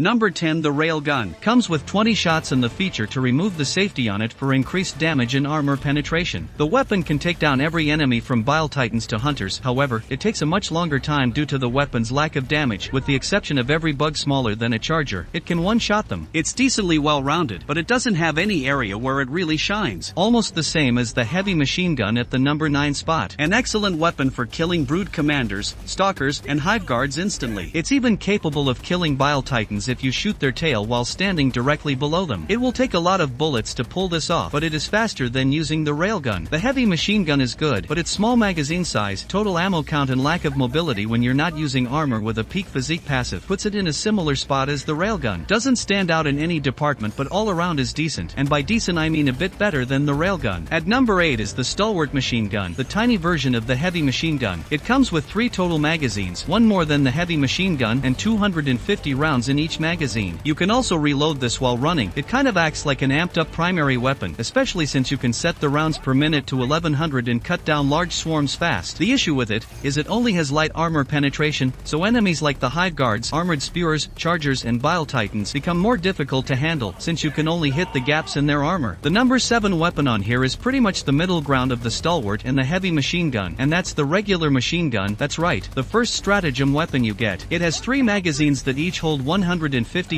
Number 10. The Railgun. Comes with 20 shots and the feature to remove the safety on it for increased damage and armor penetration. The weapon can take down every enemy from Bile Titans to Hunters, however, it takes a much longer time due to the weapon's lack of damage. With the exception of every bug smaller than a charger, it can one-shot them. It's decently well-rounded, but it doesn't have any area where it really shines. Almost the same as the heavy machine gun at the number 9 spot. An excellent weapon for killing brood commanders, stalkers, and hive guards instantly. It's even capable of killing Bile Titans if you shoot their tail while standing directly below them. It will take a lot of bullets to pull this off, but it is faster than using the railgun. The heavy machine gun is good, but its small magazine size, total ammo count and lack of mobility when you're not using armor with a peak physique passive puts it in a similar spot as the railgun. Doesn't stand out in any department but all around is decent, and by decent I mean a bit better than the railgun. At number 8 is the Stalwart machine gun, the tiny version of the heavy machine gun. It comes with 3 total magazines, one more than the heavy machine gun and 250 rounds in each magazine. You can also reload this while running. It kind of acts like an amped up primary weapon, especially since you can set the rounds per minute to 1100 and cut down large swarms fast. The issue with it is it only has light armor penetration, so enemies like the hive guards, armored spewers, chargers and Bile Titans become more difficult to handle since you can only hit the gaps in their armor. The number 7 weapon on here is pretty much the middle ground of the Stalwart and the heavy machine gun, and that's the regular machine gun. That's right, the first stratagem weapon you get. It has 3 magazines that each hold 150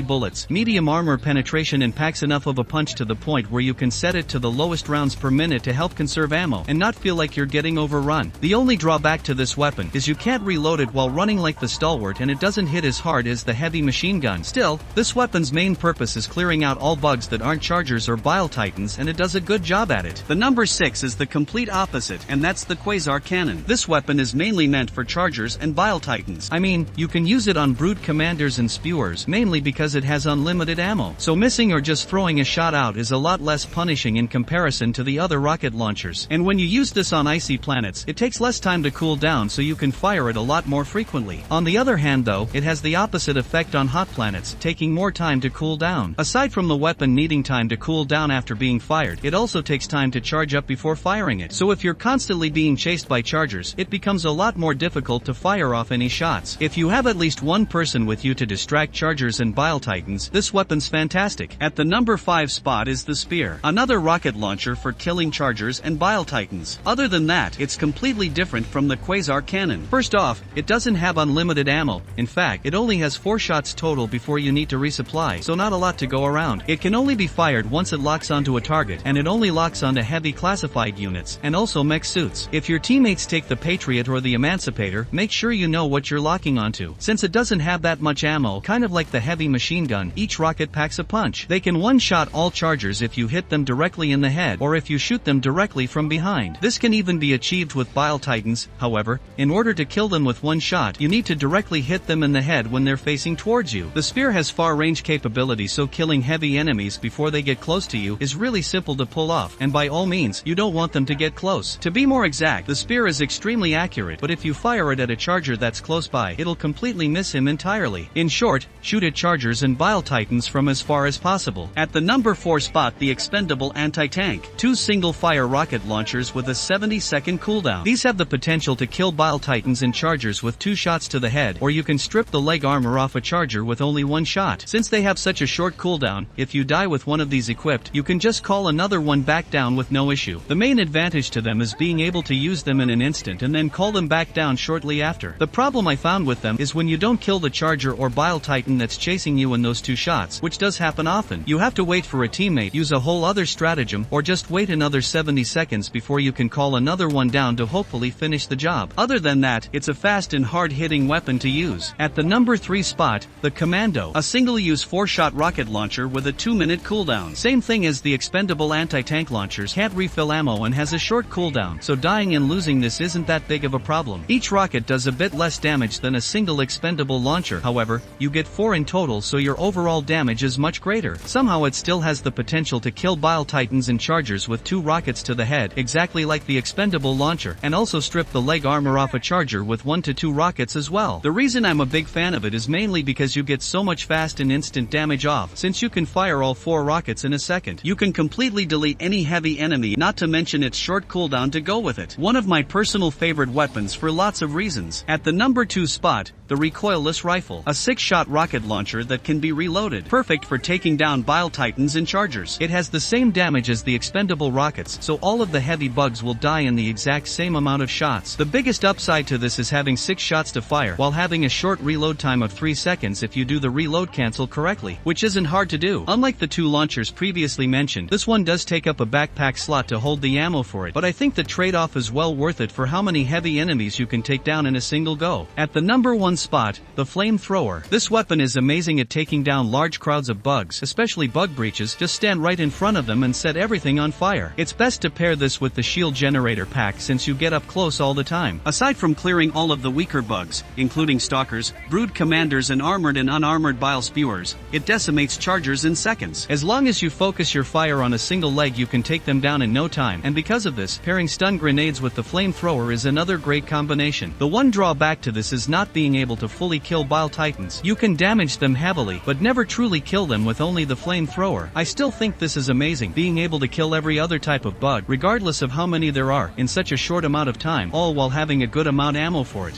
bullets, medium armor penetration and packs enough of a punch to the point where you can set it to the lowest rounds per minute to help conserve ammo and not feel like you're getting overrun. The only drawback to this weapon is you can't reload it while running like the Stalwart, and it doesn't hit as hard as the heavy machine gun. Still, this weapon's main purpose is clearing out all bugs that aren't chargers or Bile Titans, and it does a good job at it. The number 6 is the complete opposite, and that's the Quasar Cannon. This weapon is mainly meant for chargers and Bile Titans. I mean, you can use it on brood commanders and spewers, mainly because it has unlimited ammo, so missing or just throwing a shot out is a lot less punishing in comparison to the other rocket launchers. And when you use this on icy planets, it takes less time to cool down, so you can fire it a lot more frequently. On the other hand though, it has the opposite effect on hot planets, taking more time to cool down. Aside from the weapon needing time to cool down after being fired, it also takes time to charge up before firing it. So if you're constantly being chased by chargers, it becomes a lot more difficult to fire off any shots. If you have at least one person with you to distract chargers and Bile Titans, this weapon's fantastic. At the number 5 spot is the Spear, another rocket launcher for killing chargers and Bile Titans. Other than that, it's completely different from the Quasar Cannon. First off, it doesn't have unlimited ammo. In fact, it only has 4 shots total before you need to resupply, so not a lot to go around. It can only be fired once it locks onto a target, and it only locks onto heavy classified units, and also mech suits. If your teammates take the Patriot or the Emancipator, make sure you know what you're locking onto. Since it doesn't have that much ammo, kind of like the heavy machine gun, each rocket packs a punch. They can one-shot all chargers if you hit them directly in the head, or if you shoot them directly from behind. This can even be achieved with Bile Titans. However, in order to kill them with one shot, you need to directly hit them in the head when they're facing towards you. The Spear has far range capability, so killing heavy enemies before they get close to you is really simple to pull off, and by all means, you don't want them to get close. To be more exact, the Spear is extremely accurate, but if you fire it at a charger that's close by, it'll completely miss him entirely. In short, shoot at chargers and Bile Titans from as far as possible. At the number 4 spot, the expendable Antitank, 2 single-fire rocket launchers with a 70-second cooldown. These have the potential to kill Bile Titans and chargers with 2 shots to the head, or you can strip the leg armor off a charger with only 1 shot. Since they have such a short cooldown, if you die with one of these equipped, you can just call another one back down with no issue. The main advantage to them is being able to use them in an instant and then call them back down shortly after. The problem I found with them is when you don't kill the charger or Bile Titan that's chasing you in those 2 shots, which does happen often, you have to wait for a teammate, use a whole other stratagem, or just wait another 70 seconds before you can call another one down to hopefully finish the job. Other than that, it's a fast and hard-hitting weapon to use. At the number 3 spot, the Commando, a single-use 4-shot rocket launcher with a 2-minute cooldown. Same thing as the expendable anti-tank launchers, can't refill ammo and has a short cooldown, so dying and losing this isn't that big of a problem. Each rocket does a bit less damage than a single expendable launcher, however, you get 4 in total, so your overall damage is much greater. Somehow it still has the potential to kill Bile Titans and chargers with 2 rockets to the head, exactly like the expendable launcher, and also strip the leg armor off a charger with 1 to 2 rockets as well. The reason I'm a big fan of it is mainly because you get so much fast and instant damage off. Since you can fire all 4 rockets in a second, you can completely delete any heavy enemy, not to mention its short cooldown to go with it. One of my personal favorite weapons for lots of reasons. At the number 2 spot, the Recoilless rifle, a 6-shot rocket launcher that can be reloaded, perfect for taking down Bile Titans and Chargers. It has the same damage as the expendable rockets, so all of the heavy bugs will die in the exact same amount of shots. The biggest upside to this is having 6 shots to fire, while having a short reload time of 3 seconds if you do the reload cancel correctly, which isn't hard to do. Unlike the 2 launchers previously mentioned, this one does take up a backpack slot to hold the ammo for it, but I think the trade-off is well worth it for how many heavy enemies you can take down in a single go. At the number 1 spot, the flamethrower. This weapon is amazing at taking down large crowds of bugs, especially bug breaches. Just stand right in front of them and set everything on fire. It's best to pair this with the shield generator pack since you get up close all the time. Aside from clearing all of the weaker bugs, including stalkers, brood commanders and armored and unarmored bile spewers, it decimates chargers in seconds. As long as you focus your fire on a single leg you can take them down in no time, and because of this, pairing stun grenades with the flamethrower is another great combination. The one drawback to this is not being able to fully kill Bile Titans. You can damage them heavily, but never truly kill them with only the flamethrower. I still think this is amazing, being able to kill every other type of bug, regardless of how many there are, in such a short amount of time, all while having a good amount ammo for it.